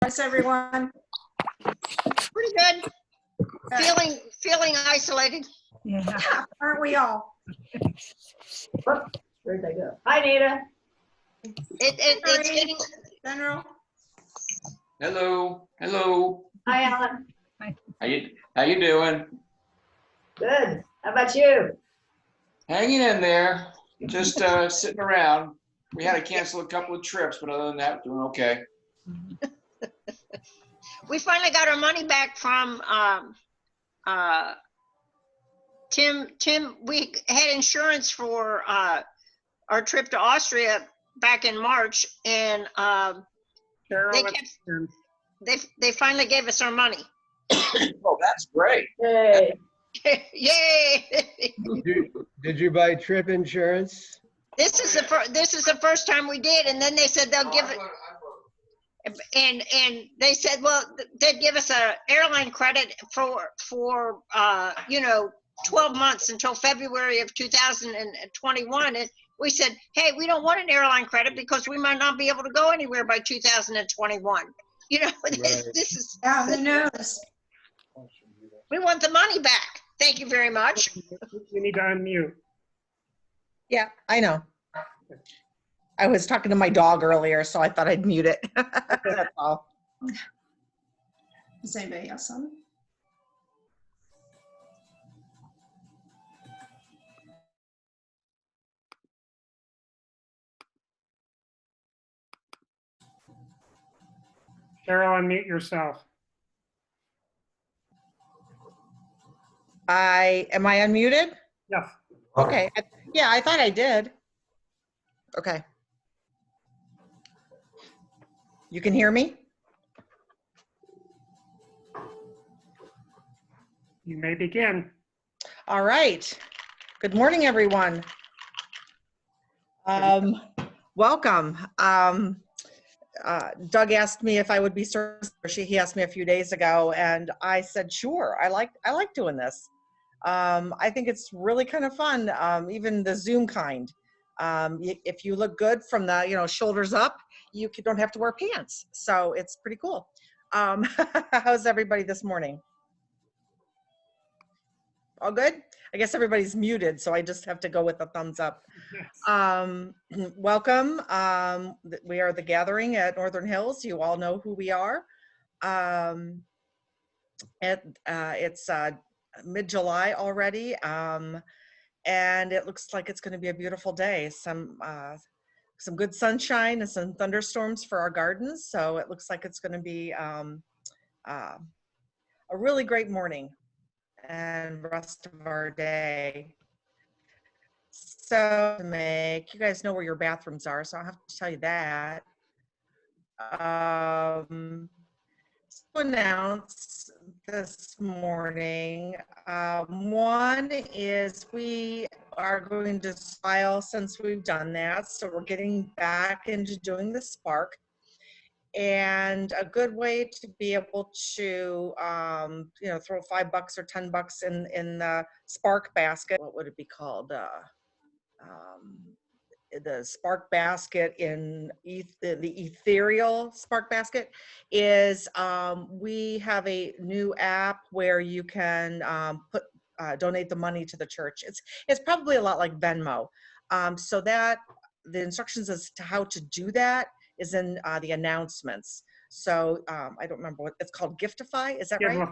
How's everyone? Pretty good. Feeling isolated. Yeah, aren't we all? Oh, where'd they go? Hi, Nita. It's getting. General. Hello, hello. Hi, Alan. How you doing? Good. How about you? Hanging in there, just sitting around. We had to cancel a couple of trips, but other than that, doing okay. We finally got our money back from Tim. We had insurance for our trip to Austria back in March, and they finally gave us our money. Oh, that's great. Hey. Yay! Did you buy trip insurance? This is the first time we did, and then they said they'll give it. And they said, well, they'd give us a airline credit for 12 months until February of 2021. And we said, hey, we don't want an airline credit because we might not be able to go anywhere by 2021. This is. Yeah, who knows? We want the money back. Thank you very much. You need to unmute. Yeah, I know. I was talking to my dog earlier, so I thought I'd mute it. That's all. Does anybody else on? Cheryl, unmute yourself. Am I unmuted? Yes. Okay. Yeah, I thought I did. Okay. You can hear me? You may begin. All right. Good morning, everyone. Welcome. Doug asked me if I would be service. He asked me a few days ago, and I said, sure. I like doing this. I think it's really kind of fun, even the Zoom kind. If you look good from the shoulders up, you don't have to wear pants. So it's pretty cool. How's everybody this morning? All good? I guess everybody's muted, so I just have to go with the thumbs up. Yes. Welcome. We are the Gathering at Northern Hills. You all know who we are. It's mid-July already, and it looks like it's going to be a beautiful day. Some good sunshine and some thunderstorms for our gardens, so it looks like it's going to be a really great morning and rest of our day. So you guys know where your bathrooms are, so I'll have to tell you that. To announce this morning, one is we are going to file since we've done that, so we're getting back into doing the Spark. And a good way to be able to, throw $5 or $10 in the Spark basket. What would it be called? The Spark basket in the ethereal Spark basket is we have a new app where you can donate the money to the church. It's probably a lot like Venmo. So that the instructions as to how to do that is in the announcements. So I don't remember what it's called. Giftify, is that right?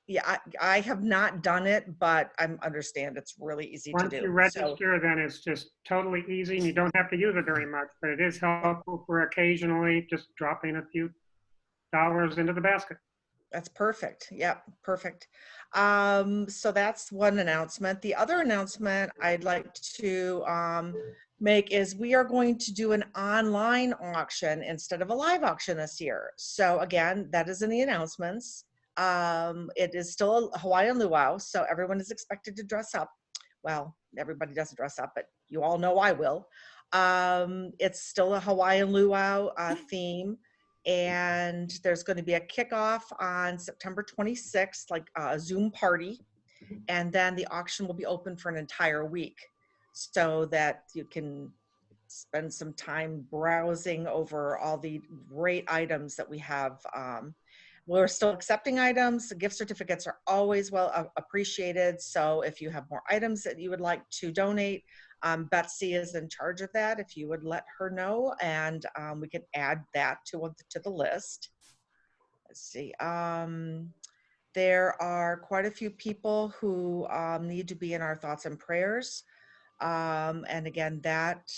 Yeah, I have not done it, but I understand it's really easy to do. Once you register, then it's just totally easy, and you don't have to use it very much, but it is helpful for occasionally just dropping a few dollars into the basket. That's perfect. Yep, perfect. So that's one announcement. The other announcement I'd like to make is we are going to do an online auction instead of a live auction this year. So again, that is in the announcements. It is still a Hawaiian luau, so everyone is expected to dress up. Well, everybody doesn't dress up, but you all know I will. It's still a Hawaiian luau theme, and there's going to be a kickoff on September 26th, like a Zoom party, and then the auction will be open for an entire week so that you can spend some time browsing over all the great items that we have. We're still accepting items. Gift certificates are always well appreciated. So if you have more items that you would like to donate, Betsy is in charge of that. If you would let her know, and we can add that to the list. Let's see. There are quite a few people who need to be in our thoughts and prayers. And again, that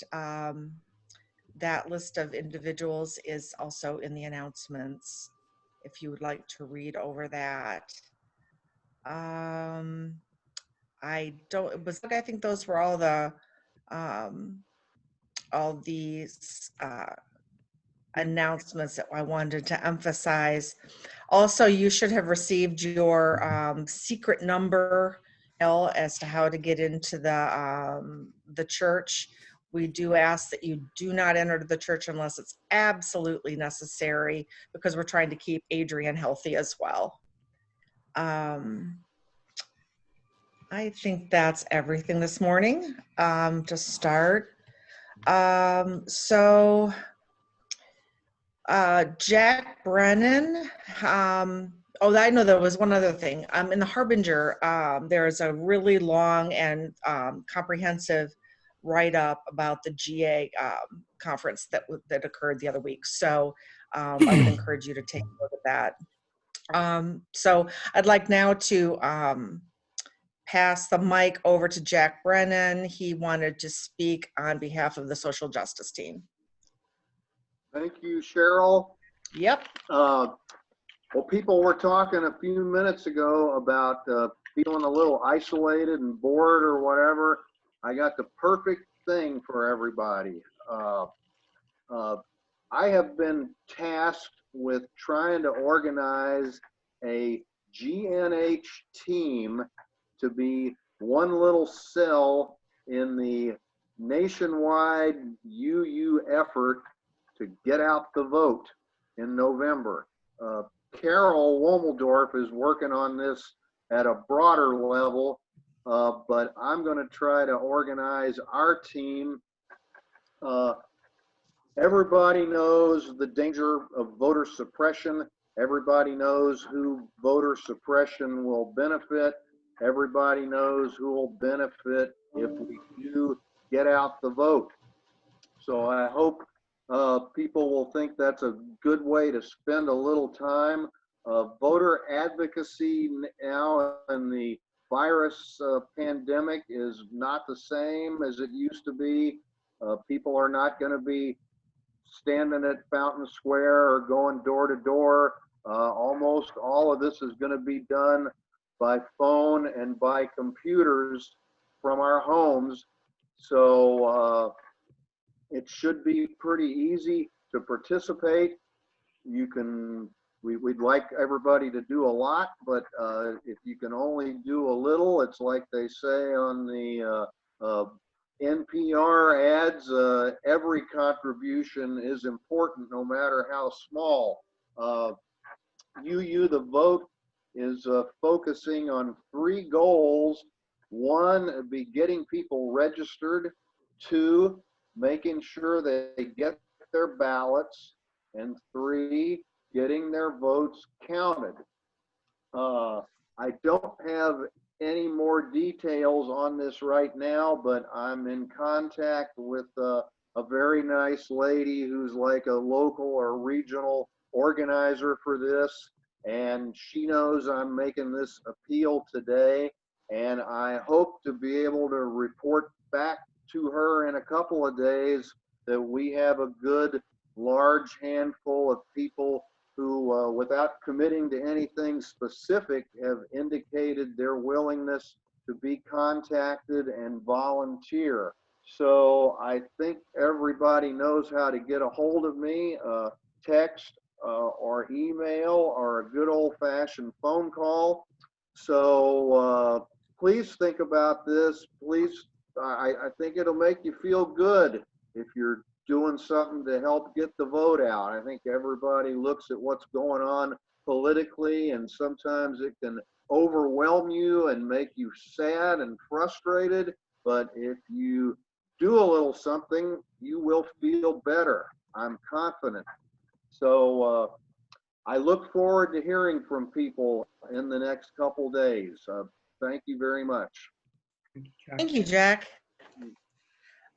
list of individuals is also in the announcements, if you would like to read over that. I think those were all these announcements that I wanted to emphasize. Also, you should have received your secret number as to how to get into the church. We do ask that you do not enter the church unless it's absolutely necessary, because we're trying to keep Adrian healthy as well. I think that's everything this morning to start. Jack Brennan, I know there was one other thing. In the Harbinger, there is a really long and comprehensive write-up about the GA conference that occurred the other week. So I would encourage you to take a look at that. So I'd like now to pass the mic over to Jack Brennan. He wanted to speak on behalf of the social justice team. Thank you, Cheryl. Yep. Well, people were talking a few minutes ago about feeling a little isolated and bored or whatever. I got the perfect thing for everybody. I have been tasked with trying to organize a GNH team to be one little cell in the nationwide UU effort to get out the vote in November. Carol Womeldorf is working on this at a broader level, but I'm going to try to organize our team. Everybody knows the danger of voter suppression. Everybody knows who voter suppression will benefit. Everybody knows who will benefit if we do get out the vote. So I hope people will think that's a good way to spend a little time. Voter advocacy now in the virus pandemic is not the same as it used to be. People are not going to be standing at Fountain Square or going door to door. Almost all of this is going to be done by phone and by computers from our homes. So it should be pretty easy to participate. We'd like everybody to do a lot, but if you can only do a little, it's like they say on the NPR ads, every contribution is important, no matter how small. UU The Vote is focusing on 3 goals. 1, be getting people registered. 2, making sure they get their ballots. And 3, getting their votes counted. I don't have any more details on this right now, but I'm in contact with a very nice lady who's like a local or regional organizer for this, and she knows I'm making this appeal today, and I hope to be able to report back to her in a couple of days that we have a good large handful of people who, without committing to anything specific, have indicated their willingness to be contacted and volunteer. So I think everybody knows how to get a hold of me, text or email or a good old-fashioned phone call. So please think about this. Please, I think it'll make you feel good if you're doing something to help get the vote out. I think everybody looks at what's going on politically, and sometimes it can overwhelm you and make you sad and frustrated. But if you do a little something, you will feel better. I'm confident. So I look forward to hearing from people in the next couple days. Thank you very much. Thank you, Jack.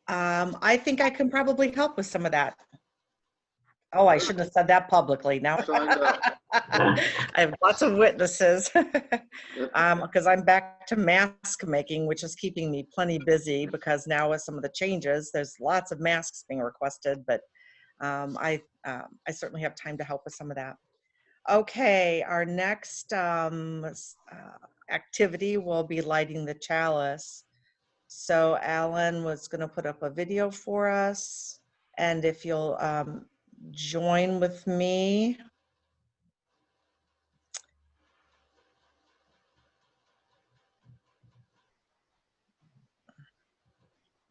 I think I can probably help with some of that. Oh, I shouldn't have said that publicly now. Signed up. I have lots of witnesses because I'm back to mask making, which is keeping me plenty busy because now with some of the changes, there's lots of masks being requested, but I certainly have time to help with some of that. Okay, our next activity will be lighting the chalice. So Alan was going to put up a video for us, and if you'll join with me.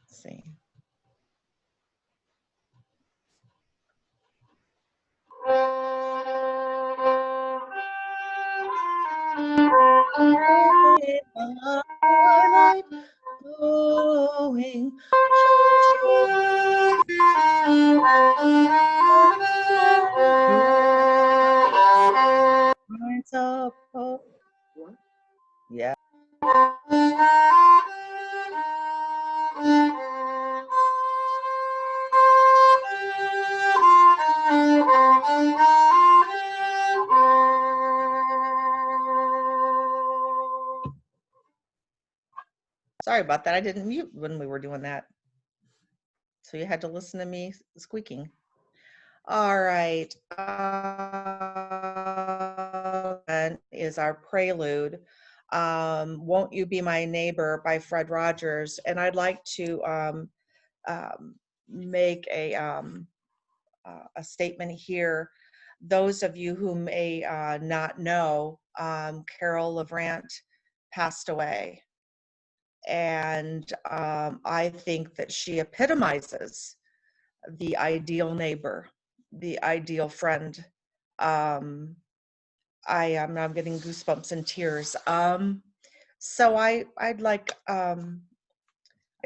Let's see. Going, yeah. Sorry about that. I didn't mute when we were doing that. So you had to listen to me squeaking. All right. And is our prelude, Won't You Be My Neighbor by Fred Rogers. And I'd like to make a statement here. Those of you who may not know, Carol Levrant passed away. And I think that she epitomizes the ideal neighbor, the ideal friend. I'm getting goosebumps and tears. So I'd like, I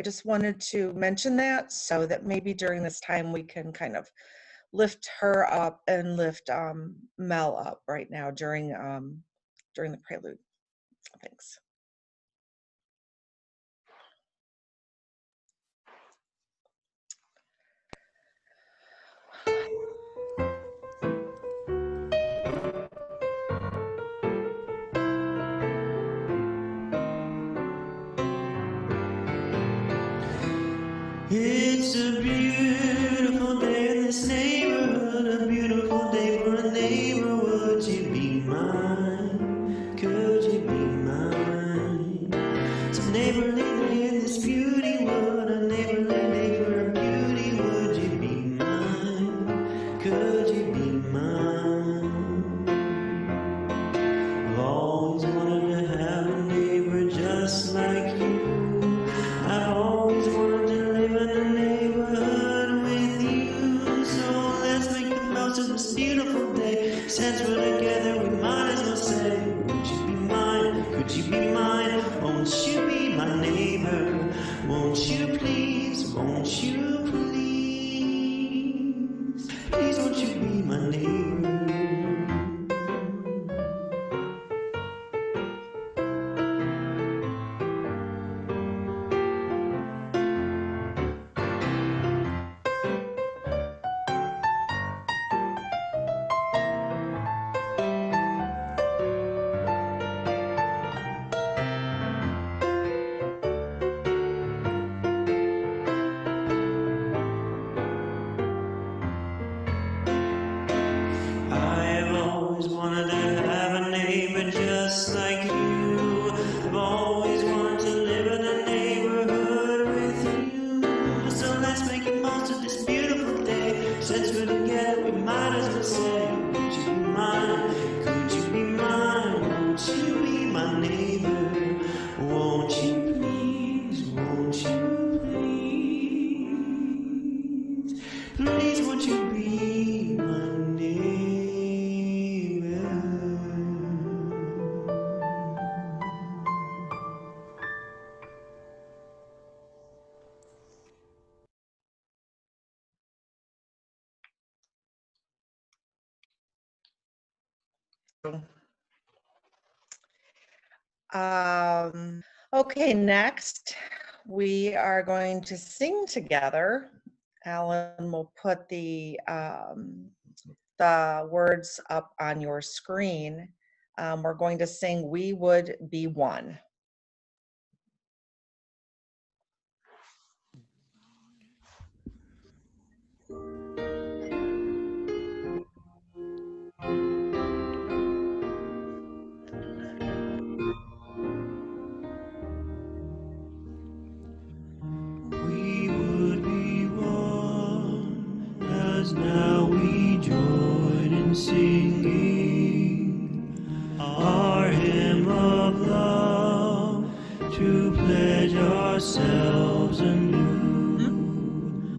just wanted to mention that so that maybe during this time we can kind of lift her up and lift Mel up right now during the prelude. Thanks. It's a beautiful day in this neighborhood, a beautiful day for a neighbor. Would you be mine? Could you be mine? It's a neighborly day in this beauty wood, a neighborly day for a beauty. Would you be mine? Could you be mine? I've always wanted to have a neighbor just like you. I've always wanted to live in a neighborhood with you. So let's make the most of this beautiful day. Since we're together, we might as well say, would you be mine? Could you be mine? Won't you be my neighbor? Won't you please? Won't you please? Please won't you be my neighbor? Okay, next we are going to sing together. Alan will put the words up on your screen. We're going to sing "We Would Be One." We would be one as now we join in singing our hymn of love to pledge ourselves anew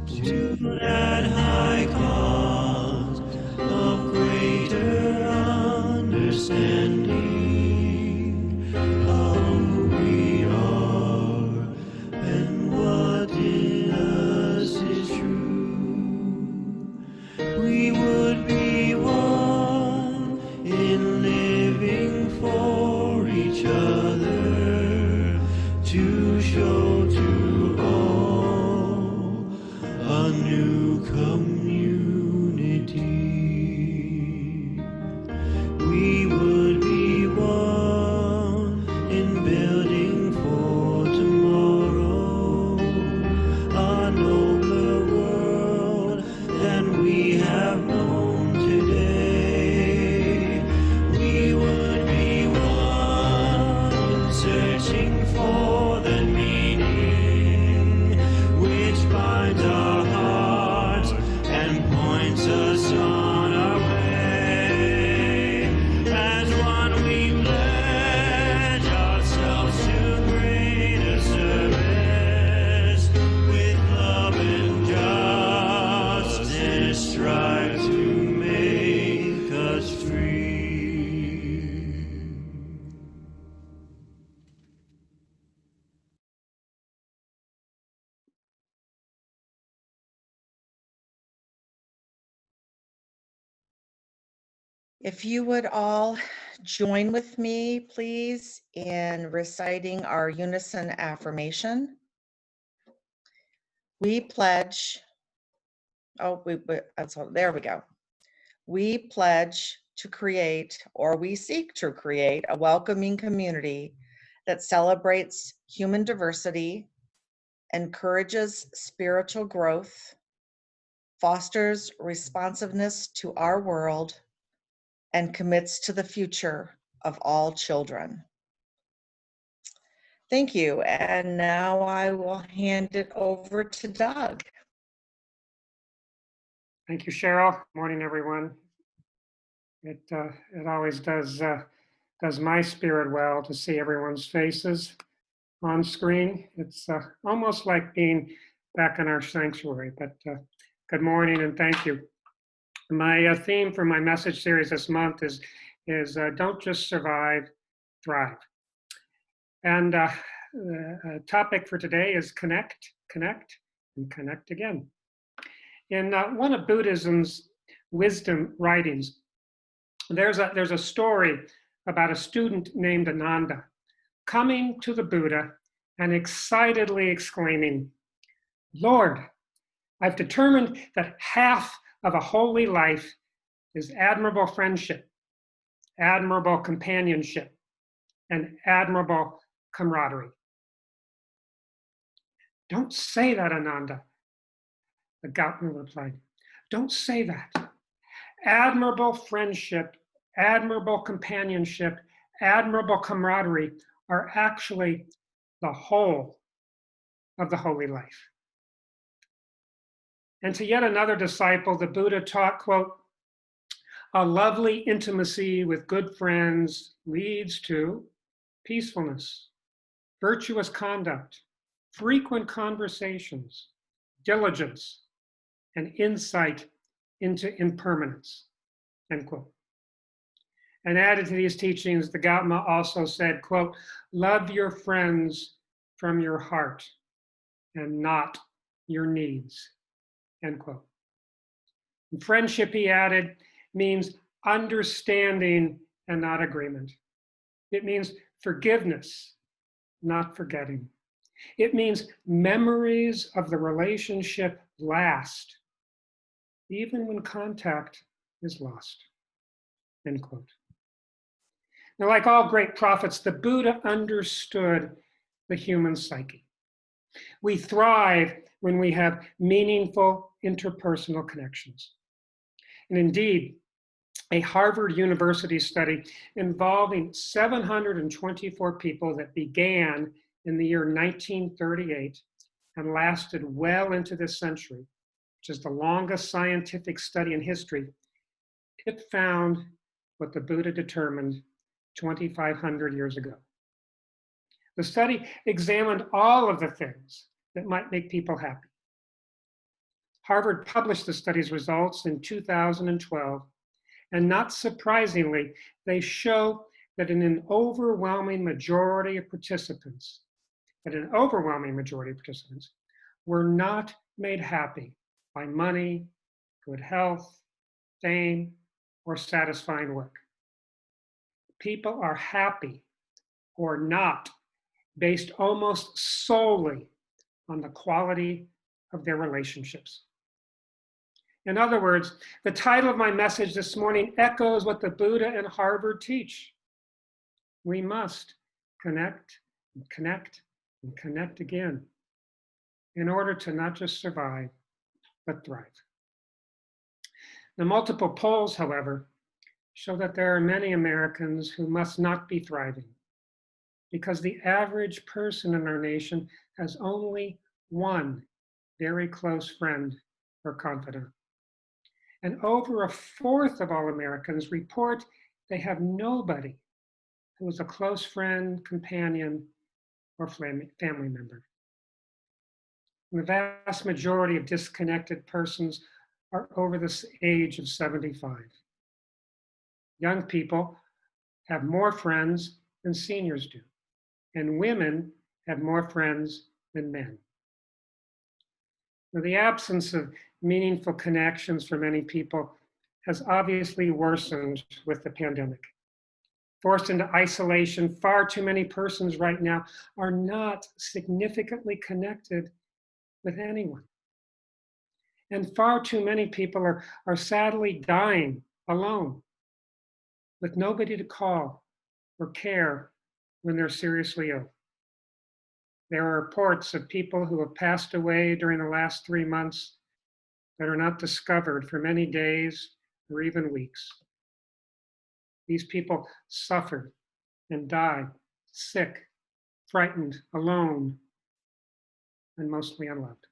to that high cause of greater understanding of who we are and what in us is true. We would be one in living for each other to show to all a new community. We would be one in building for tomorrow a nobler world than we have known today. We would be one in searching for the meaning which binds our hearts and points us on our way. As one we pledge ourselves to greater service. With love and justice strive to make us free. If you would all join with me, please, in reciting our unison affirmation. We pledge, there we go. We pledge to create, or we seek to create, a welcoming community that celebrates human diversity, encourages spiritual growth, fosters responsiveness to our world, and commits to the future of all children. Thank you. And now I will hand it over to Doug. Thank you, Cheryl. Morning, everyone. It always does my spirit well to see everyone's faces on screen. It's almost like being back in our sanctuary, but good morning and thank you. My theme for my message series this month is don't just survive, thrive. And the topic for today is connect, connect, and connect again. In one of Buddhism's wisdom writings, there's a story about a student named Ananda coming to the Buddha and excitedly exclaiming, "Lord, I've determined that half of a holy life is admirable friendship, admirable companionship, and admirable camaraderie." "Don't say that, Ananda," the Gautama replied. "Don't say that. Admirable friendship, admirable companionship, admirable camaraderie are actually the whole of the holy life." And to yet another disciple, the Buddha taught, quote, "A lovely intimacy with good friends leads to peacefulness, virtuous conduct, frequent conversations, diligence, and insight into impermanence," end quote. And added to these teachings, the Gautama also said, quote, "Love your friends from your heart and not your needs," end quote. And friendship, he added, means understanding and not agreement. It means forgiveness, not forgetting. It means memories of the relationship last, even when contact is lost, end quote. Now, like all great prophets, the Buddha understood the human psyche. We thrive when we have meaningful interpersonal connections. And indeed, a Harvard University study involving 724 people that began in the year 1938 and lasted well into this century, which is the longest scientific study in history, it found what the Buddha determined 2,500 years ago. The study examined all of the things that might make people happy. Harvard published the study's results in 2012, and not surprisingly, they show that in an overwhelming majority of participants, were not made happy by money, good health, fame, or satisfying work. People are happy or not based almost solely on the quality of their relationships. In other words, the title of my message this morning echoes what the Buddha and Harvard teach. We must connect and connect and connect again in order to not just survive, but thrive. The multiple polls, however, show that there are many Americans who must not be thriving because the average person in our nation has only one very close friend or confidant. And over a fourth of all Americans report they have nobody who is a close friend, companion, or family member. And the vast majority of disconnected persons are over the age of 75. Young people have more friends than seniors do, and women have more friends than men. Now, the absence of meaningful connections for many people has obviously worsened with the pandemic. Forced into isolation, far too many persons right now are not significantly connected with anyone. And far too many people are sadly dying alone, with nobody to call or care when they're seriously ill. There are reports of people who have passed away during the last 3 months that are not discovered for many days or even weeks. These people suffered and died sick, frightened, alone, and mostly unloved.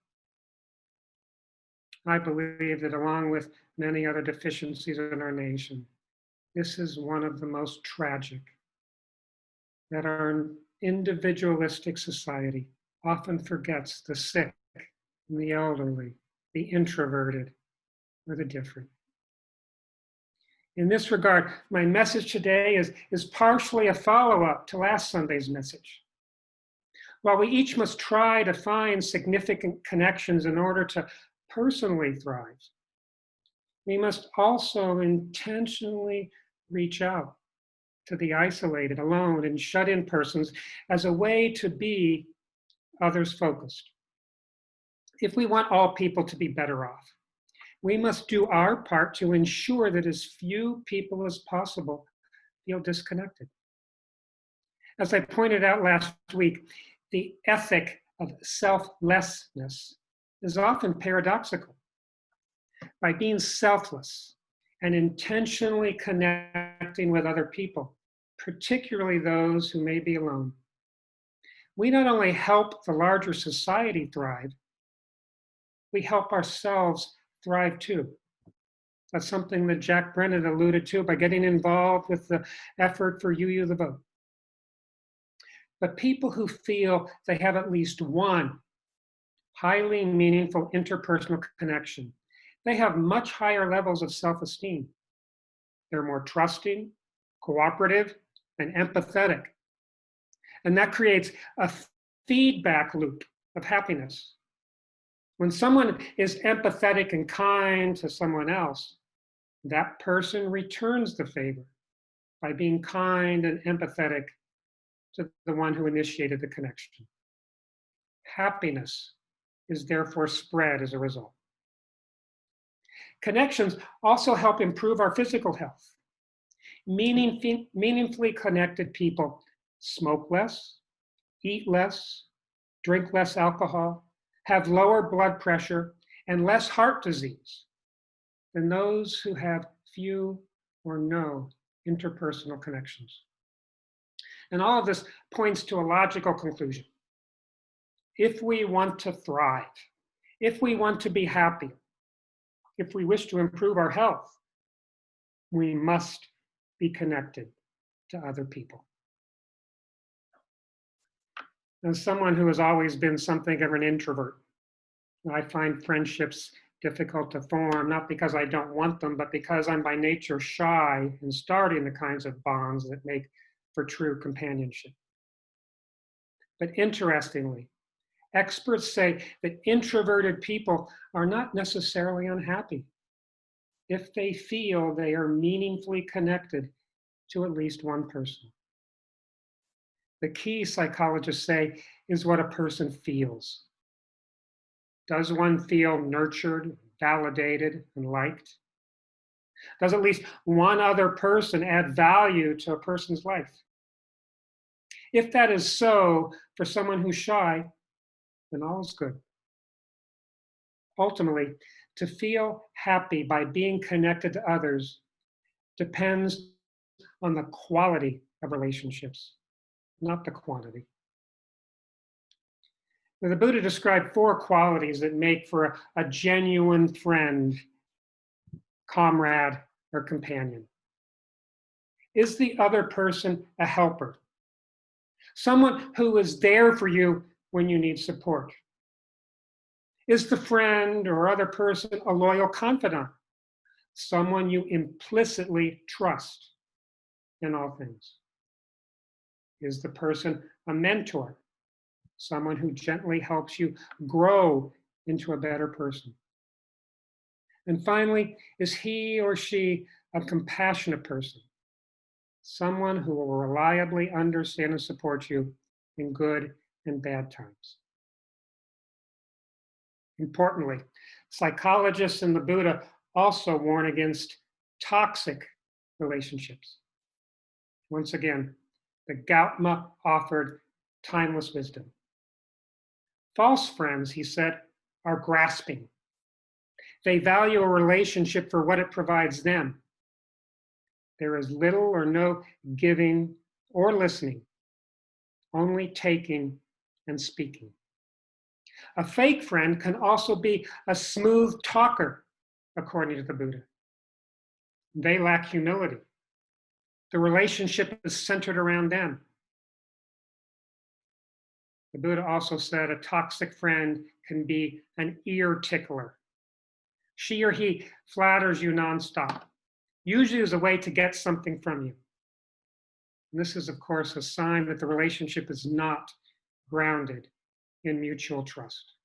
I believe that along with many other deficiencies in our nation, this is one of the most tragic, that our individualistic society often forgets the sick and the elderly, the introverted, or the different. In this regard, my message today is partially a follow-up to last Sunday's message. While we each must try to find significant connections in order to personally thrive, we must also intentionally reach out to the isolated, alone, and shut-in persons as a way to be others-focused. If we want all people to be better off, we must do our part to ensure that as few people as possible feel disconnected. As I pointed out last week, the ethic of selflessness is often paradoxical. By being selfless and intentionally connecting with other people, particularly those who may be alone, we not only help the larger society thrive, we help ourselves thrive too. That's something that Jack Brennan alluded to by getting involved with the effort for UU the Vote. But people who feel they have at least one highly meaningful interpersonal connection, they have much higher levels of self-esteem. They're more trusting, cooperative, and empathetic. And that creates a feedback loop of happiness. When someone is empathetic and kind to someone else, That person returns the favor by being kind and empathetic to the one who initiated the connection. Happiness is therefore spread as a result. Connections also help improve our physical health. Meaningfully connected people smoke less, eat less, drink less alcohol, have lower blood pressure, and less heart disease than those who have few or no interpersonal connections. And all of this points to a logical conclusion. If we want to thrive, if we want to be happy, if we wish to improve our health, we must be connected to other people. As someone who has always been something of an introvert, I find friendships difficult to form, not because I don't want them, but because I'm by nature shy in starting the kinds of bonds that make for true companionship. But interestingly, experts say that introverted people are not necessarily unhappy if they feel they are meaningfully connected to at least one person. The key, psychologists say, is what a person feels. Does one feel nurtured, validated, and liked? Does at least one other person add value to a person's life? If that is so for someone who's shy, then all is good. Ultimately, to feel happy by being connected to others depends on the quality of relationships, not the quantity. Now, the Buddha described 4 qualities that make for a genuine friend, comrade, or companion. Is the other person a helper? Someone who is there for you when you need support? Is the friend or other person a loyal confidant? Someone you implicitly trust in all things? Is the person a mentor? Someone who gently helps you grow into a better person? And finally, is he or she a compassionate person? Someone who will reliably understand and support you in good and bad times. Importantly, psychologists and the Buddha also warn against toxic relationships. Once again, the Gautama offered timeless wisdom. False friends, he said, are grasping. They value a relationship for what it provides them. There is little or no giving or listening, only taking and speaking. A fake friend can also be a smooth talker, according to the Buddha. They lack humility. The relationship is centered around them. The Buddha also said a toxic friend can be an ear tickler. She or he flatters you nonstop, usually as a way to get something from you. And this is, of course, a sign that the relationship is not grounded in mutual trust.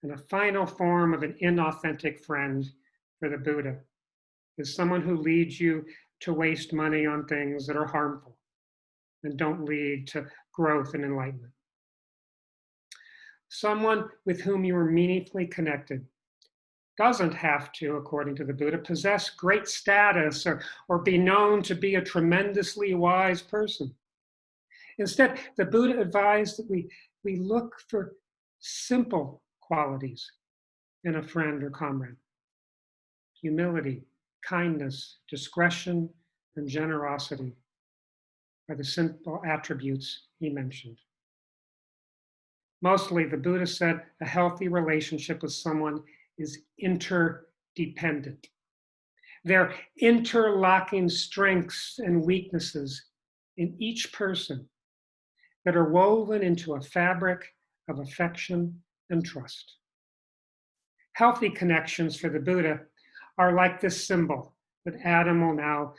And a final form of an inauthentic friend for the Buddha is someone who leads you to waste money on things that are harmful and don't lead to growth and enlightenment. Someone with whom you are meaningfully connected doesn't have to, according to the Buddha, possess great status or be known to be a tremendously wise person. Instead, the Buddha advised that we look for simple qualities in a friend or comrade. Humility, kindness, discretion, and generosity are the simple attributes he mentioned. Mostly, the Buddha said a healthy relationship with someone is interdependent. They're interlocking strengths and weaknesses in each person that are woven into a fabric of affection and trust. Healthy connections for the Buddha are like this symbol that Adam will now,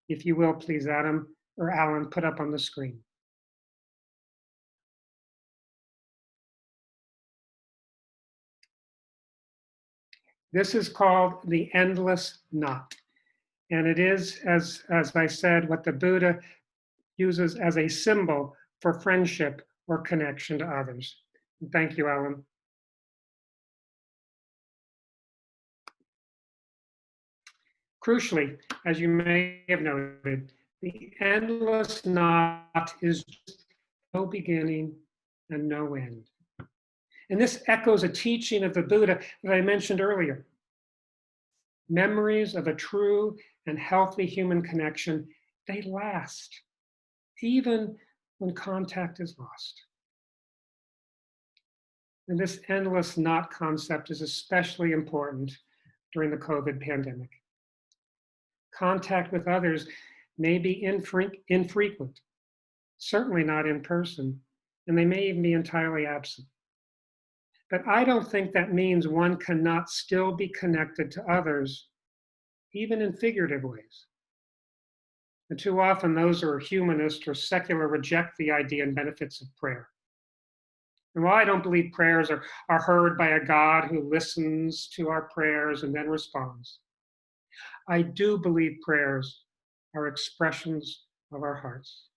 if you will, please, Adam or Alan, put up on the screen. This is called the endless knot. And it is, as I said, what the Buddha uses as a symbol for friendship or connection to others. Thank you, Ellen. Crucially, as you may have noted, the endless knot is just no beginning and no end. And this echoes a teaching of the Buddha that I mentioned earlier. Memories of a true and healthy human connection, they last, even when contact is lost. And this endless knot concept is especially important during the COVID pandemic. Contact with others may be infrequent, certainly not in person, and they may even be entirely absent. But I don't think that means one cannot still be connected to others, even in figurative ways. And too often, those who are humanist or secular reject the idea and benefits of prayer. And while I don't believe prayers are heard by a God who listens to our prayers and then responds, I do believe prayers are expressions of our hearts.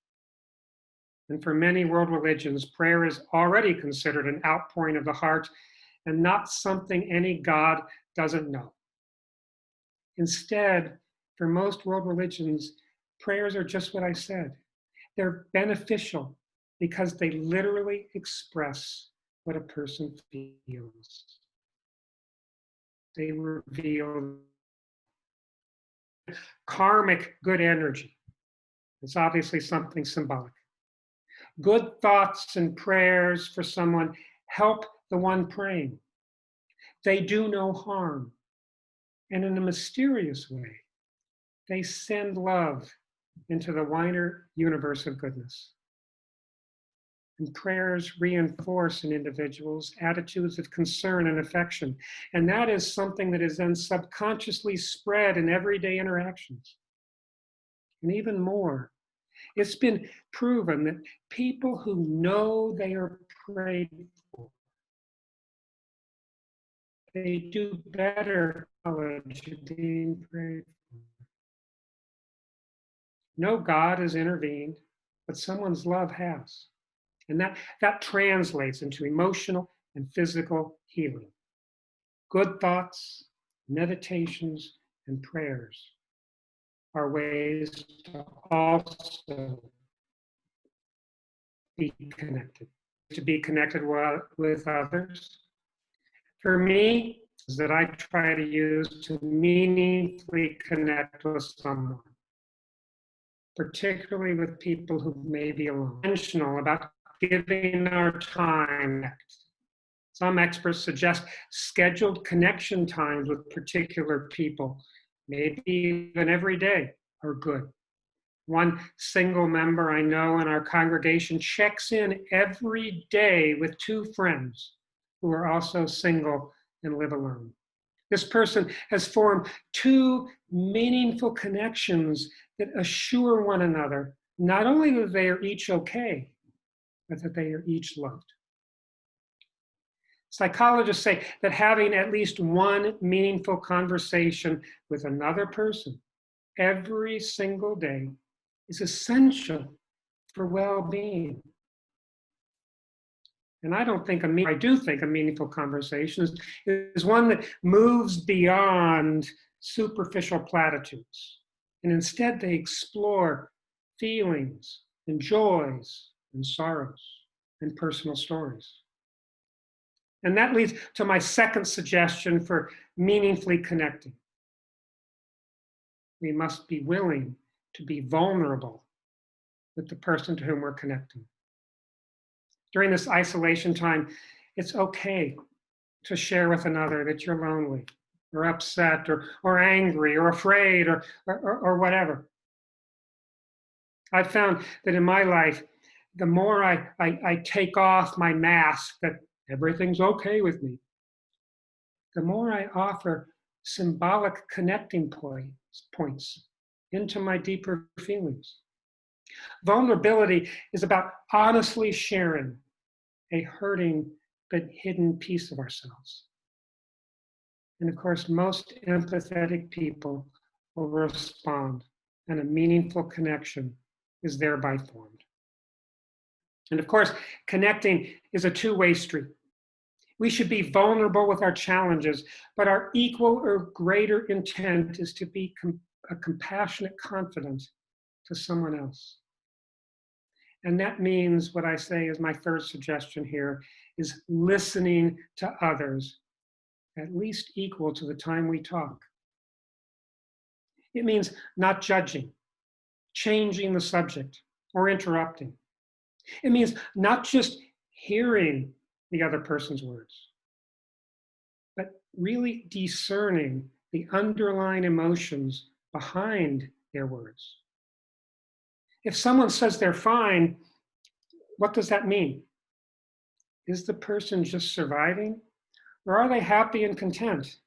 And for many world religions, prayer is already considered an outpouring of the heart and not something any God doesn't know. Instead, for most world religions, prayers are just what I said. They're beneficial because they literally express what a person feels. They reveal karmic good energy. It's obviously something symbolic. Good thoughts and prayers for someone help the one praying. They do no harm. And in a mysterious way, they send love into the wider universe of goodness. And prayers reinforce in individuals attitudes of concern and affection. And that is something that is then subconsciously spread in everyday interactions. And even more, it's been proven that people who know they are prayed for, they do better knowledge of being prayed for. No God has intervened, but someone's love has. And that translates into emotional and physical healing. Good thoughts, meditations, and prayers are ways to also be connected, with others. For me, is that I try to use to meaningfully connect with someone, particularly with people who may be alone. Intentional about giving our time. Some experts suggest scheduled connection times with particular people, maybe even every day, are good. One single member I know in our congregation checks in every day with two friends who are also single and live alone. This person has formed two meaningful connections that assure one another not only that they are each okay, but that they are each loved. Psychologists say that having at least one meaningful conversation with another person every single day is essential for well-being. And I do think a meaningful conversation is one that moves beyond superficial platitudes. And instead they explore feelings and joys and sorrows and personal stories. And that leads to my second suggestion for meaningfully connecting. We must be willing to be vulnerable with the person to whom we're connecting. During this isolation time, it's okay to share with another that you're lonely or upset or angry or afraid or whatever. I've found that in my life, the more I take off my mask that everything's okay with me, the more I offer symbolic connecting points into my deeper feelings. Vulnerability is about honestly sharing a hurting but hidden piece of ourselves. And of course, most empathetic people will respond, and a meaningful connection is thereby formed. And of course, connecting is a two-way street. We should be vulnerable with our challenges, but our equal or greater intent is to be a compassionate confidant to someone else. And that means what I say is my third suggestion here is listening to others, at least equal to the time we talk. It means not judging, changing the subject, or interrupting. It means not just hearing the other person's words, but really discerning the underlying emotions behind their words. If someone says they're fine, what does that mean? Is the person just surviving, or are they happy and content?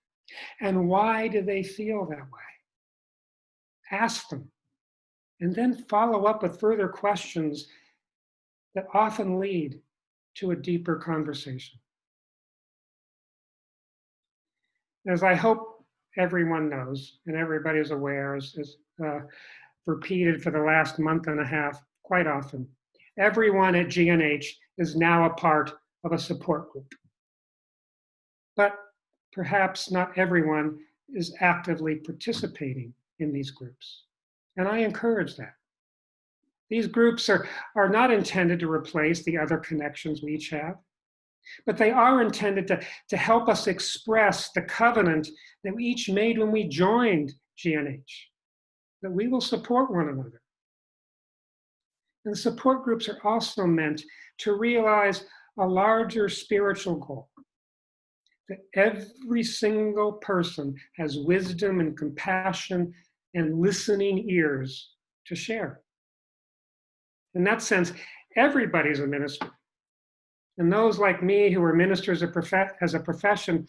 And why do they feel that way? Ask them, and then follow up with further questions that often lead to a deeper conversation. As I hope everyone knows, and everybody is aware, as repeated for the last month and a half quite often, everyone at GNH is now a part of a support group. But perhaps not everyone is actively participating in these groups. And I encourage that. These groups are not intended to replace the other connections we each have, but they are intended to help us express the covenant that we each made when we joined GNH, that we will support one another. And the support groups are also meant to realize a larger spiritual goal, that every single person has wisdom and compassion and listening ears to share. In that sense, everybody's a minister. And those like me who are ministers as a profession,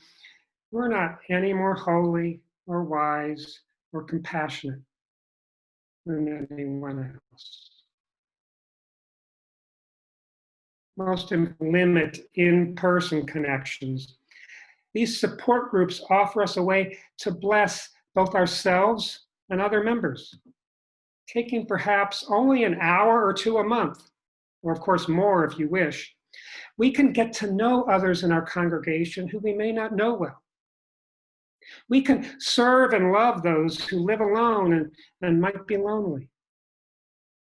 we're not any more holy or wise or compassionate than anyone else. Most limit in-person connections. These support groups offer us a way to bless both ourselves and other members, taking perhaps only an hour or two a month, or of course more if you wish. We can get to know others in our congregation who we may not know well. We can serve and love those who live alone and might be lonely.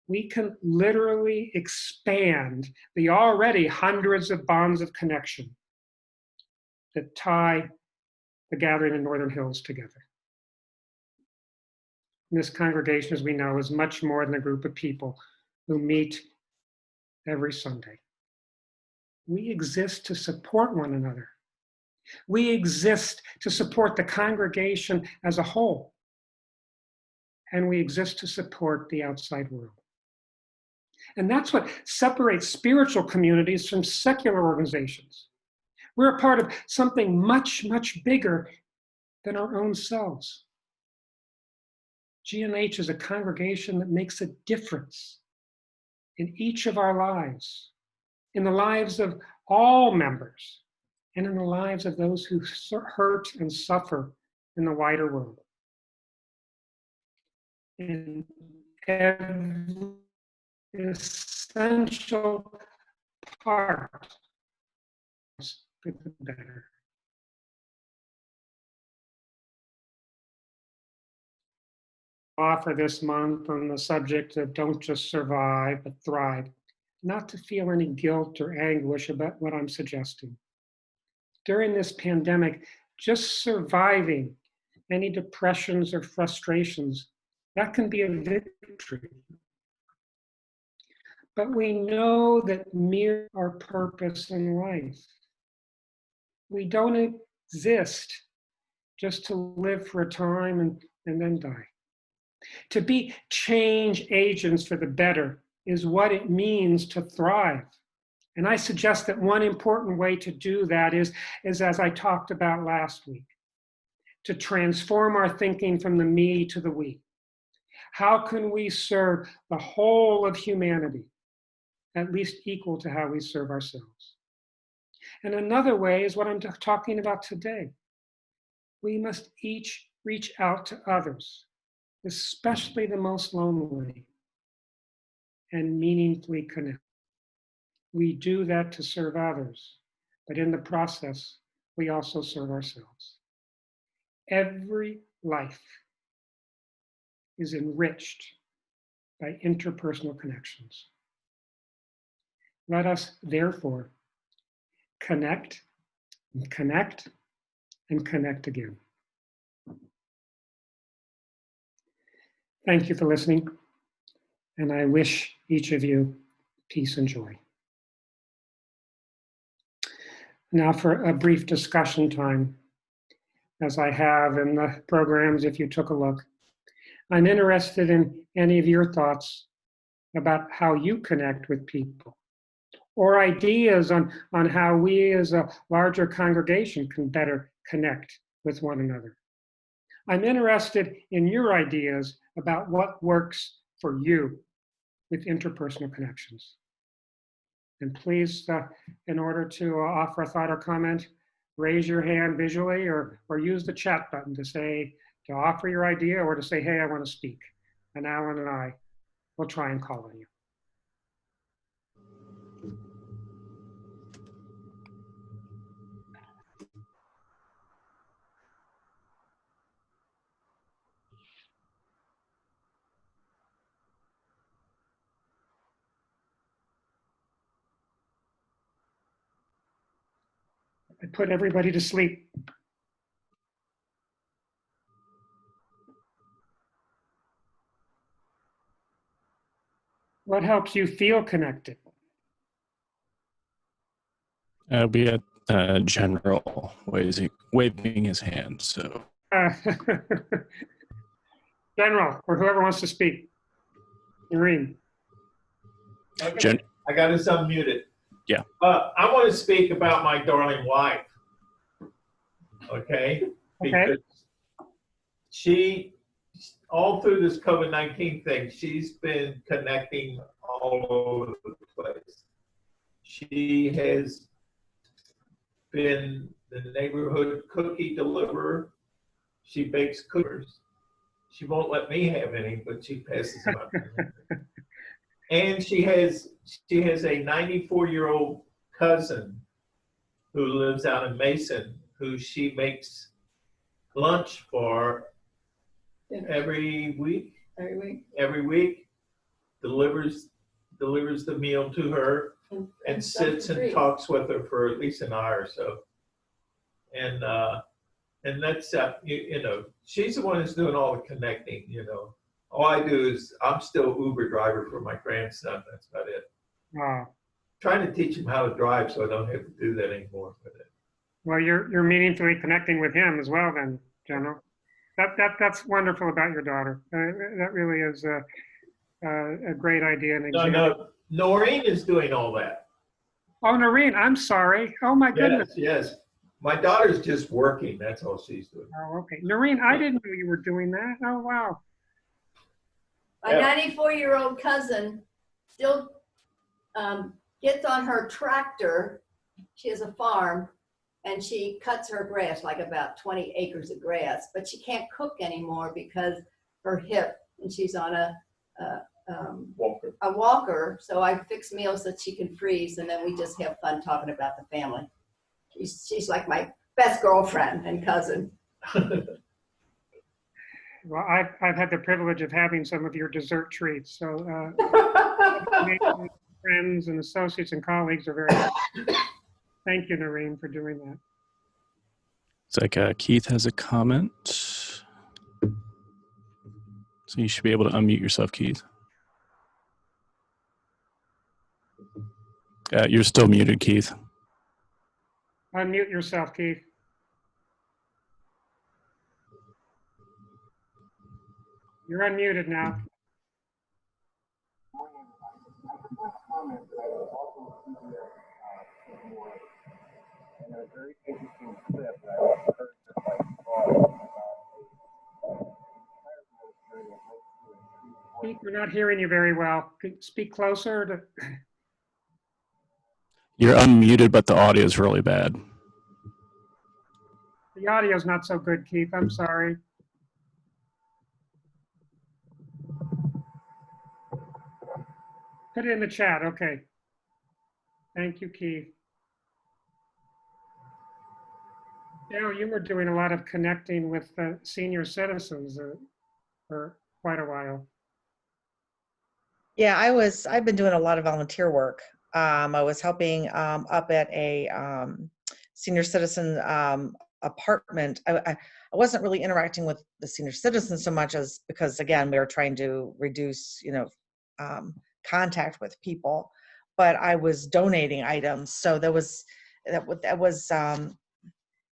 We can literally expand the already hundreds of bonds of connection that tie the gathering in Northern Hills together. And this congregation, as we know, is much more than a group of people who meet every Sunday. We exist to support one another. We exist to support the congregation as a whole. And we exist to support the outside world. And that's what separates spiritual communities from secular organizations. We're a part of something much, much bigger than our own selves. GNH is a congregation that makes a difference in each of our lives, in the lives of all members, and in the lives of those who hurt and suffer in the wider world. In every essential part for the better. Offer this month on the subject of don't just survive, but thrive, not to feel any guilt or anguish about what I'm suggesting. During this pandemic, just surviving any depressions or frustrations, that can be a victory. But we know that mere our purpose in life. We don't exist just to live for a time and then die. To be change agents for the better is what it means to thrive. And I suggest that one important way to do that is as I talked about last week, to transform our thinking from the me to the we. How can we serve the whole of humanity, at least equal to how we serve ourselves? And another way is what I'm talking about today. We must each reach out to others especially the most lonely, and meaningfully connect. We do that to serve others, but in the process, we also serve ourselves. Every life is enriched by interpersonal connections. Let us, therefore, connect and connect and connect again. Thank you for listening, and I wish each of you peace and joy. Now for a brief discussion time, as I have in the programs if you took a look. I'm interested in any of your thoughts about how you connect with people, or ideas on how we as a larger congregation can better connect with one another. I'm interested in your ideas about what works for you with interpersonal connections. And please, in order to offer a thought or comment, raise your hand visually or use the chat button to offer your idea or to say, hey, I want to speak. And Alan and I will try and call on you. I put everybody to sleep. What helps you feel connected? We had General waving his hand, so. General, or whoever wants to speak. Noreen. Okay. I got us unmuted. Yeah. I want to speak about my darling wife. Okay? Because she, all through this COVID-19 thing, she's been connecting all over the place. She has been the neighborhood cookie deliverer. She bakes cookies. She won't let me have any, but she passes them out. And she has a 94-year-old cousin who lives out in Mason, who she makes lunch for every week. Every week, delivers the meal to her and sits and talks with her for at least an hour or so. And that's you know, she's the one who's doing all the connecting. You know, all I do is I'm still Uber driver for my grandson. That's about it. Wow. Trying to teach him how to drive so I don't have to do that anymore. Well, you're meaningfully connecting with him as well, then, General. That's wonderful about your daughter. That really is a great idea. And No, Noreen is doing all that. Oh, Noreen, I'm sorry. Oh my goodness. Yes. My daughter's just working. That's all she's doing. Oh, okay. Noreen, I didn't know you were doing that. Oh, wow. My 94-year-old cousin still gets on her tractor. She has a farm, and she cuts her grass, like about 20 acres of grass, but she can't cook anymore because her hip, and she's on a walker. So I fix meals that she can freeze, and then we just have fun talking about the family. She's like my best girlfriend and cousin. Well, I've had the privilege of having some of your dessert treats. So friends and associates and colleagues are very happy. Thank you, Noreen, for doing that. It's like Keith has a comment. So you should be able to unmute yourself, Keith. You're still muted, Keith. Unmute yourself, Keith. You're unmuted now. Keith, we're not hearing you very well. Could you speak closer? You're unmuted, but the audio is really bad. The audio is not so good, Keith. I'm sorry. Put it in the chat, okay. Thank you, Keith. Daryl, you were doing a lot of connecting with senior citizens for quite a while. Yeah, I've been doing a lot of volunteer work. I was helping up at a senior citizen apartment. I wasn't really interacting with the senior citizens so much as because again, we were trying to reduce, contact with people, but I was donating items. So that was it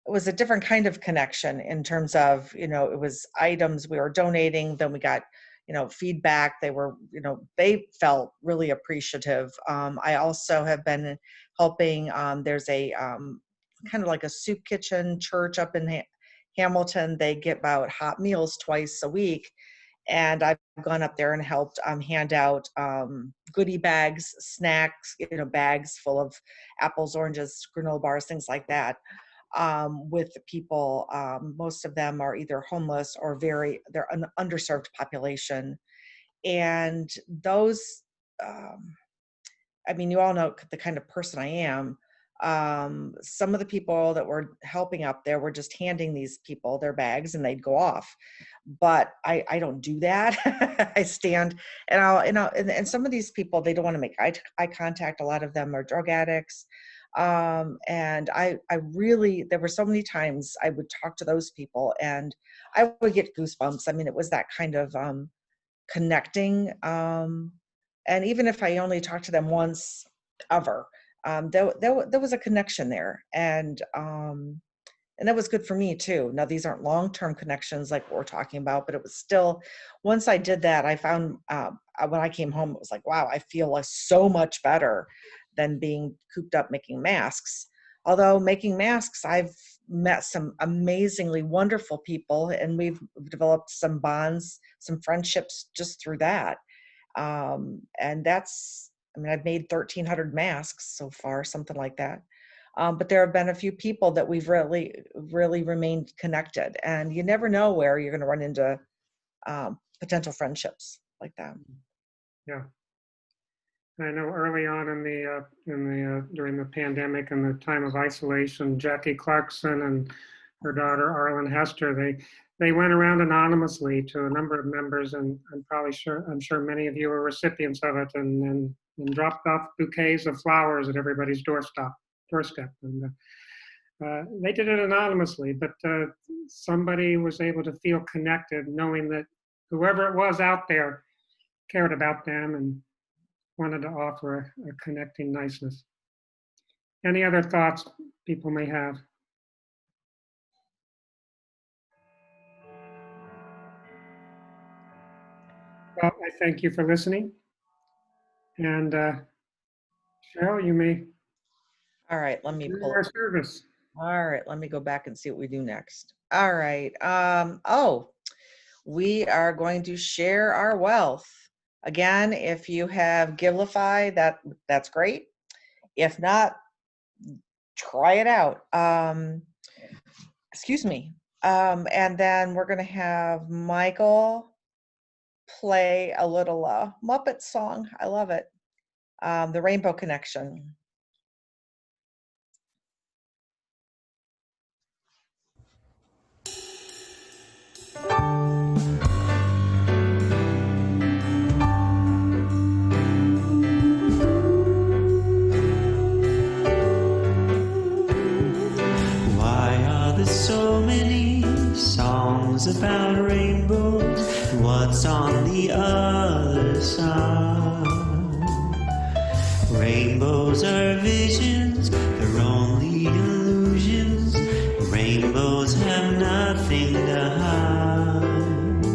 was a different kind of connection in terms of, it was items we were donating, then we got, feedback. They felt really appreciative. I also have been helping, there's a kind of like a soup kitchen church up in Hamilton. They get about hot meals twice a week. And I've gone up there and helped hand out goodie bags, snacks, bags full of apples, oranges, granola bars, things like that. With people, most of them are either homeless or they're an underserved population. And those, you all know the kind of person I am. Some of the people that were helping up there were just handing these people their bags and they'd go off. But I don't do that. I stand and some of these people, they don't want to make eye contact. A lot of them are drug addicts. And I really, there were so many times I would talk to those people and I would get goosebumps. It was that kind of connecting. And even if I only talked to them once ever, there was a connection there. And that was good for me too. Now, these aren't long-term connections like what we're talking about, but it was still, once I did that, I found when I came home, it was like, wow, I feel like so much better than being cooped up making masks. Although making masks, I've met some amazingly wonderful people and we've developed some bonds, some friendships just through that. And that's, I've made 1,300 masks so far, something like that. But there have been a few people that we've really, really remained connected. And you never know where you're going to run into potential friendships like that. Yeah. I know early on during the pandemic and the time of isolation, Jackie Clarkson and her daughter Arlen Hester, they went around anonymously to a number of members, and I'm sure many of you were recipients of it, and dropped off bouquets of flowers at everybody's doorstep. And they did it anonymously, but somebody was able to feel connected, knowing that whoever it was out there cared about them and wanted to offer a connecting niceness. Any other thoughts people may have? Well, I thank you for listening. And Cheryl, you may. All right, let me pull our service. All right, let me go back and see what we do next. All right. We are going to share our wealth. Again, if you have Givelify, that's great. If not, try it out. Excuse me. And then we're going to have Michael play a little Muppet song. I love it. The Rainbow Connection. So many songs about rainbows. What's on the other side? Rainbows are visions, they're only illusions. Rainbows have nothing to hide.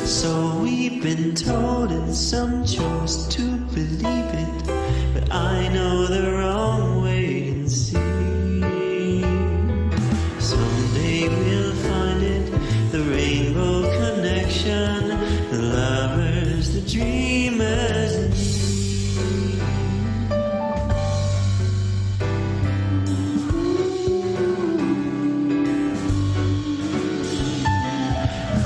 So we've been told, and some chose to believe it, but I know the wrong way and see. We'll find it, the rainbow connection, the lovers, the dreamers, and me.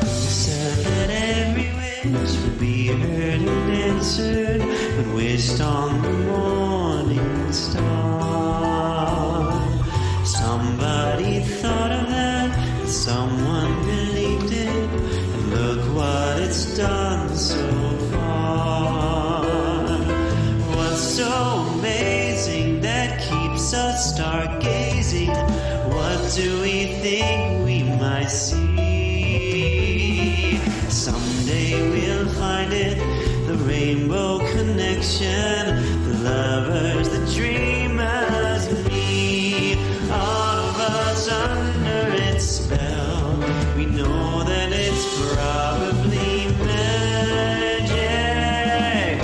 Who said that every wish would be heard and answered? could wish on the morning star. Somebody thought of that, and someone believed it, and look what it's done so far. What's so amazing that keeps us stargazing? What do we think we might see? Someday we'll find it, the rainbow connection, the lovers, the dreamers, me, all of us under its spell. We know that it's probably magic.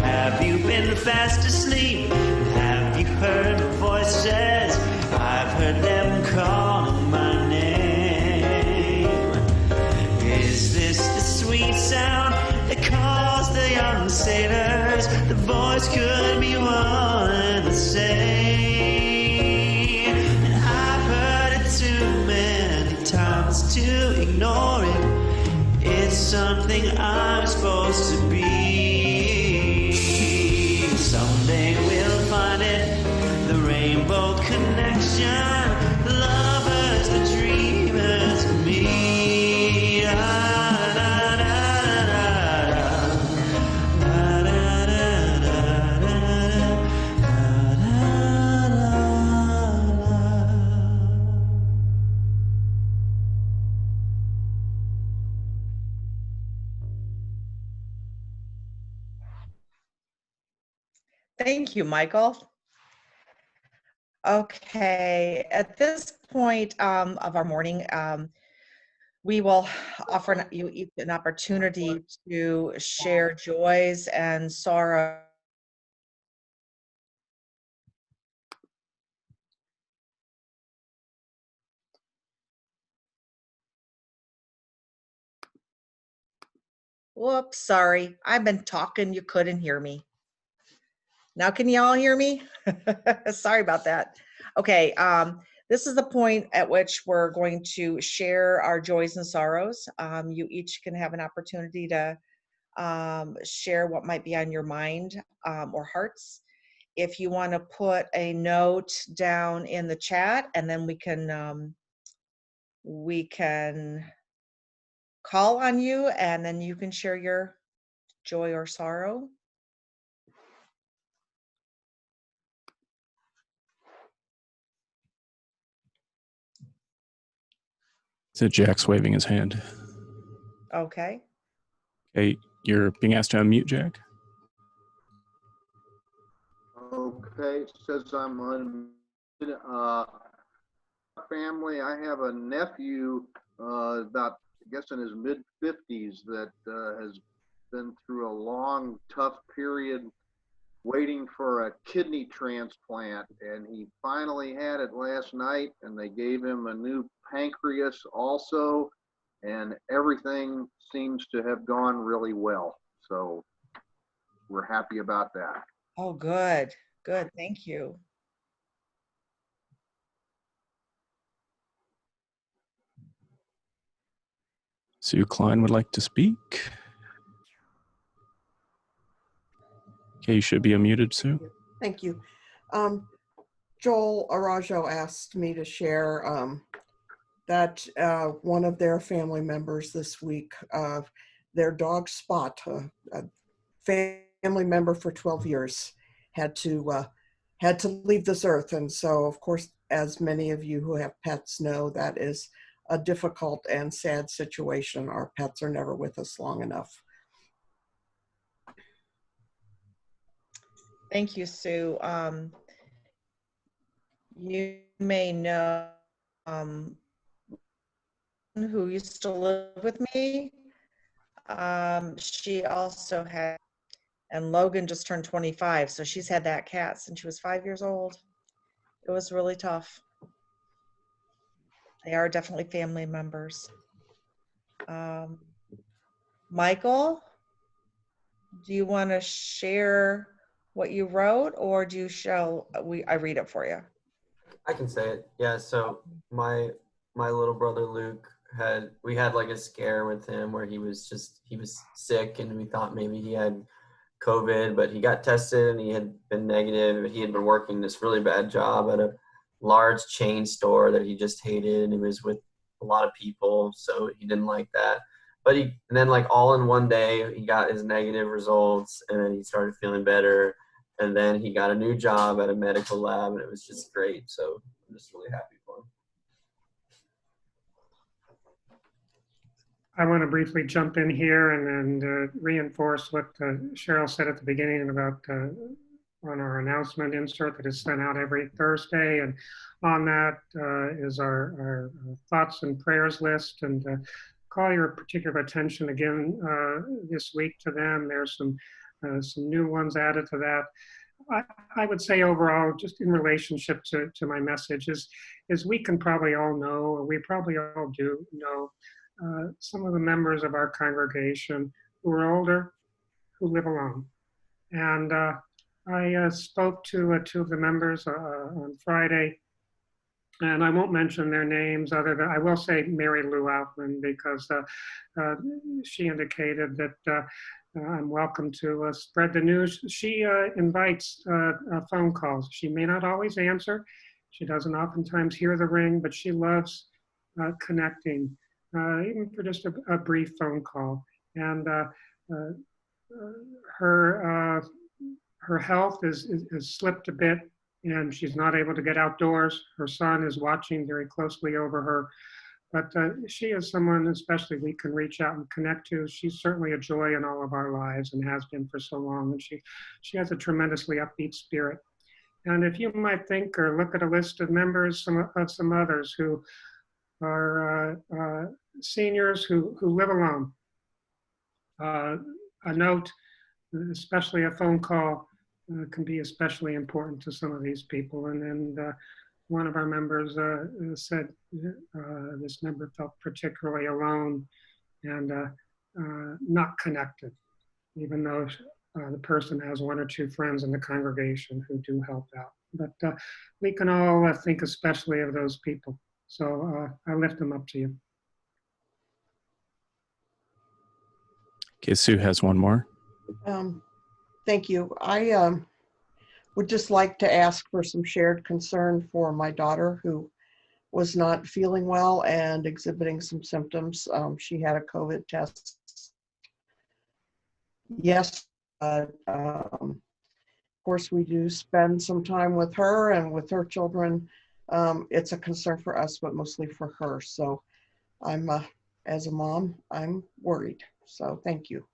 Have you been fast asleep? Have you heard the voices? I've heard them calling my name. Is this the sweet sound that calls the young sailors? The voice could be one and the same. And I've heard it too many times to ignore it. It's something I'm supposed to be. Someday we'll find it, the rainbow connection, the lovers, the dreamers, me. Thank you, Michael. Okay, at this point of our morning, we will offer you each an opportunity to share joys and sorrow. Whoops, sorry. I've been talking, you couldn't hear me. Now can you all hear me? Sorry about that. Okay, this is the point at which we're going to share our joys and sorrows. You each can have an opportunity to share what might be on your mind or hearts. If you want to put a note down in the chat, and then we can call on you, and then you can share your joy or sorrow. So Jack's waving his hand. Okay. Okay, you're being asked to unmute, Jack. Okay, it says I'm on family. I have a nephew about, I guess, in his mid-50s that has been through a long, tough period waiting for a kidney transplant, and he finally had it last night, and they gave him a new pancreas also, and everything seems to have gone really well. So we're happy about that. Oh, good. Good. Thank you. Sue Klein would like to speak. Okay, you should be unmuted, Sue. Thank you. Joel Arajo asked me to share that one of their family members this week, their dog Spot, a family member for 12 years, had to leave this earth. And so, of course, as many of you who have pets know, that is a difficult and sad situation. Our pets are never with us long enough. Thank you, Sue. You may know who used to live with me. She also had, and Logan just turned 25, so she's had that cat since she was 5 years old. It was really tough. They are definitely family members. Michael, do you want to share what you wrote, or do you I read it for you? I can say it. Yeah, so my little brother Luke we had like a scare with him where he was sick, and we thought maybe he had COVID, but he got tested and he had been negative. He had been working this really bad job at a large chain store that he just hated, and he was with a lot of people, so he didn't like that. But and then like all in one day, he got his negative results, and then he started feeling better. And then he got a new job at a medical lab, and it was just great. So I'm just really happy for him. I want to briefly jump in here and reinforce what Cheryl said at the beginning about on our announcement insert that is sent out every Thursday. And on that is our thoughts and prayers list. And call your particular attention again this week to them. There's some new ones added to that. I would say overall, just in relationship to my message, is we can probably all know, or we probably all do know, some of the members of our congregation who are older, who live alone. And I spoke to two of the members on Friday, and I won't mention their names other than I will say Mary Lou Outman, because she indicated that I'm welcome to spread the news. She invites phone calls. She may not always answer. She doesn't oftentimes hear the ring, but she loves connecting, even for just a brief phone call. And her health is slipped a bit, and she's not able to get outdoors. Her son is watching very closely over her. But she is someone especially we can reach out and connect to. She's certainly a joy in all of our lives and has been for so long. And she has a tremendously upbeat spirit. And if you might think or look at a list of members of some others who are seniors who live alone, a note, especially a phone call, can be especially important to some of these people. And then one of our members said this member felt particularly alone and not connected, even though the person has one or two friends in the congregation who do help out. But we can all think especially of those people. So I lift them up to you. Okay, Sue has one more. Thank you. I would just like to ask for some shared concern for my daughter who was not feeling well and exhibiting some symptoms. She had a COVID test. Yes, of course we do spend some time with her and with her children. It's a concern for us, but mostly for her. So I'm, as a mom, I'm worried. So thank you.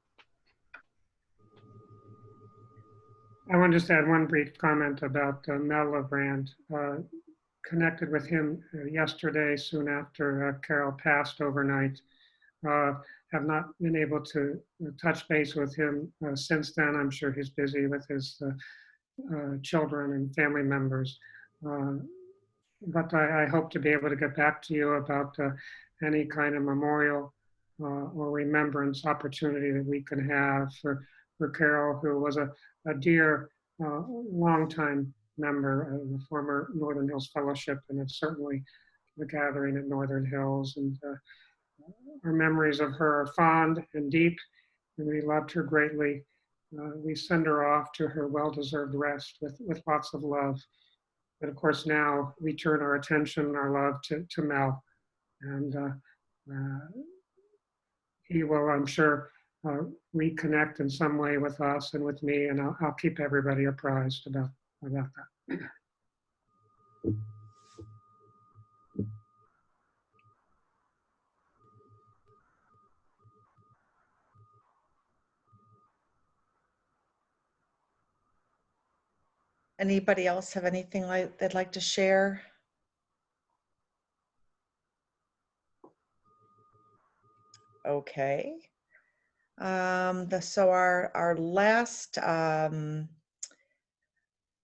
I want to just add one brief comment about Mel LeBrand. Connected with him yesterday, soon after Carol passed overnight. Have not been able to touch base with him since then. I'm sure he's busy with his children and family members. But I hope to be able to get back to you about any kind of memorial or remembrance opportunity that we can have for Carol, who was a dear, longtime member of the former Northern Hills Fellowship, and it's certainly the gathering at Northern Hills. And our memories of her are fond and deep, and we loved her greatly. We send her off to her well-deserved rest with lots of love. But of course, now we turn our attention and our love to Mel. And he will, I'm sure, reconnect in some way with us and with me, and I'll keep everybody apprised about that. Anybody else have anything they'd like to share? Okay. So our last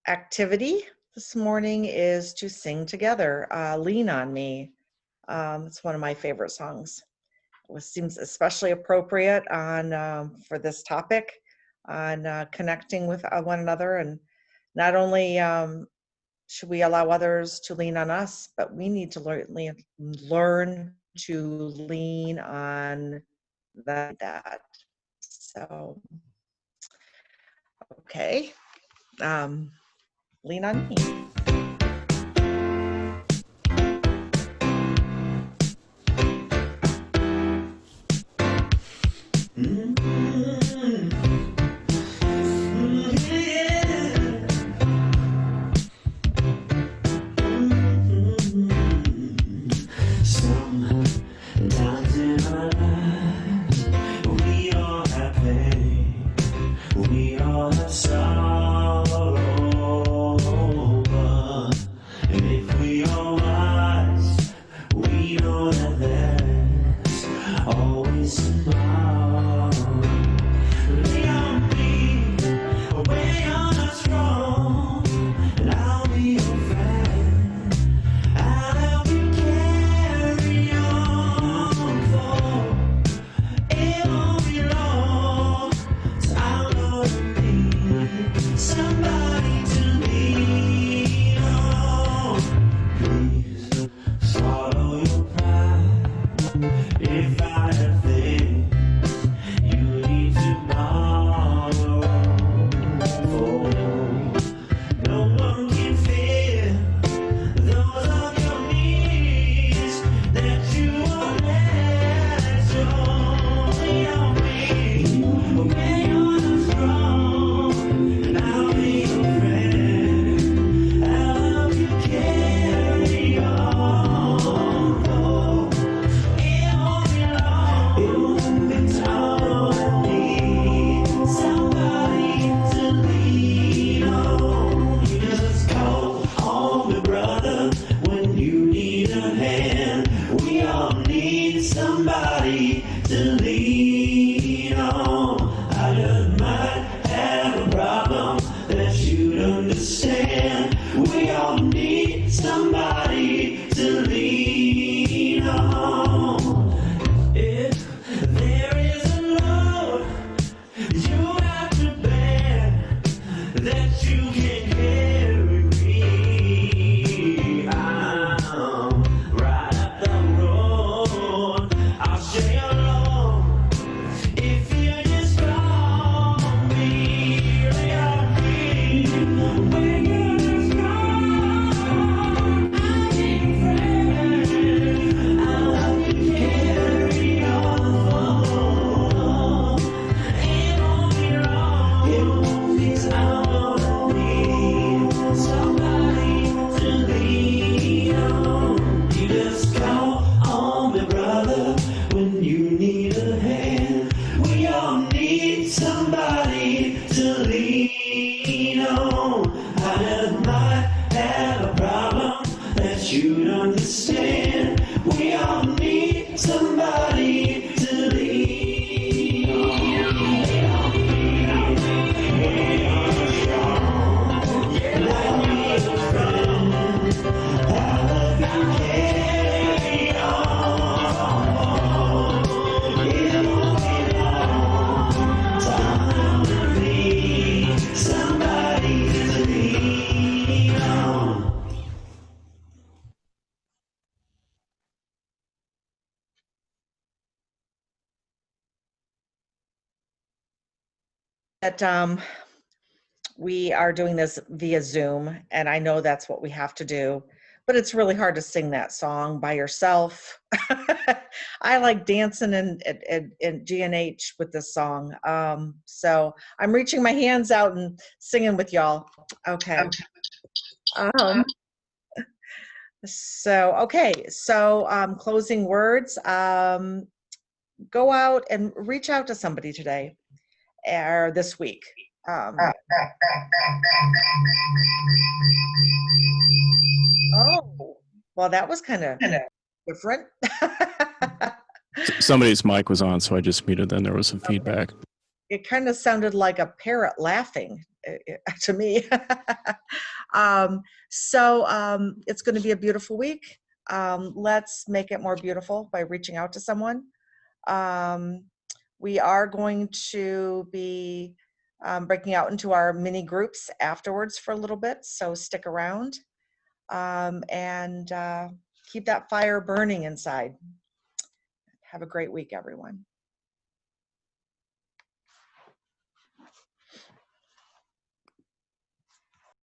activity this morning is to sing together, Lean on Me. It's one of my favorite songs. It seems especially appropriate on for this topic on connecting with one another. And not only should we allow others to lean on us, but we need to learn to lean on that. So Okay. Lean on me. Sometimes in our lives, we all have pain, we all have sorrow, but if we are wise, we know that there's always tomorrow. Lay on me, away on us wrong, and I'll be your friend. I'll help you carry on, for it won't be long. So I'm gonna need somebody to lean on. Please swallow your pride. If I have things you need to borrow, for no one can feel those of your needs that you won't let show. Lay on me, lay on the throne, and I'll be your friend. I'll help you carry on. Oh, it won't be long. It won't be all I need. Somebody to lean on. You just call on me, brother, when you need a hand. We all need somebody to lean on. I just might have a problem that you'd understand. We all need somebody to lean on. If there is a load you have to bear that you can't carry, I'm right up the road. I'll stay alone if you just call me. Lay on me when you're strong. I'll be your friend. I'll help you carry on. It won't be long. It won't be long. I need somebody to lean on. You just call on me, brother, when you need a hand. We all need somebody to lean on. I just might have a problem that you'd understand. We all need somebody to lean on. Lay on me, lay on the strong. Yeah, let me a friend. I'll help you carry on. It won't be long. Time to need somebody to lean on. That we are doing this via Zoom, and I know that's what we have to do, but it's really hard to sing that song by yourself. I like dancing in GNH with this song. So I'm reaching my hands out and singing with y'all. Okay. So closing words. Go out and reach out to somebody today or this week. Oh, well, that was kind of different. Somebody's mic was on, so I just muted. Then there was some feedback. It kind of sounded like a parrot laughing to me. It's going to be a beautiful week. Let's make it more beautiful by reaching out to someone. We are going to be breaking out into our mini groups afterwards for a little bit, so stick around and keep that fire burning inside. Have a great week, everyone.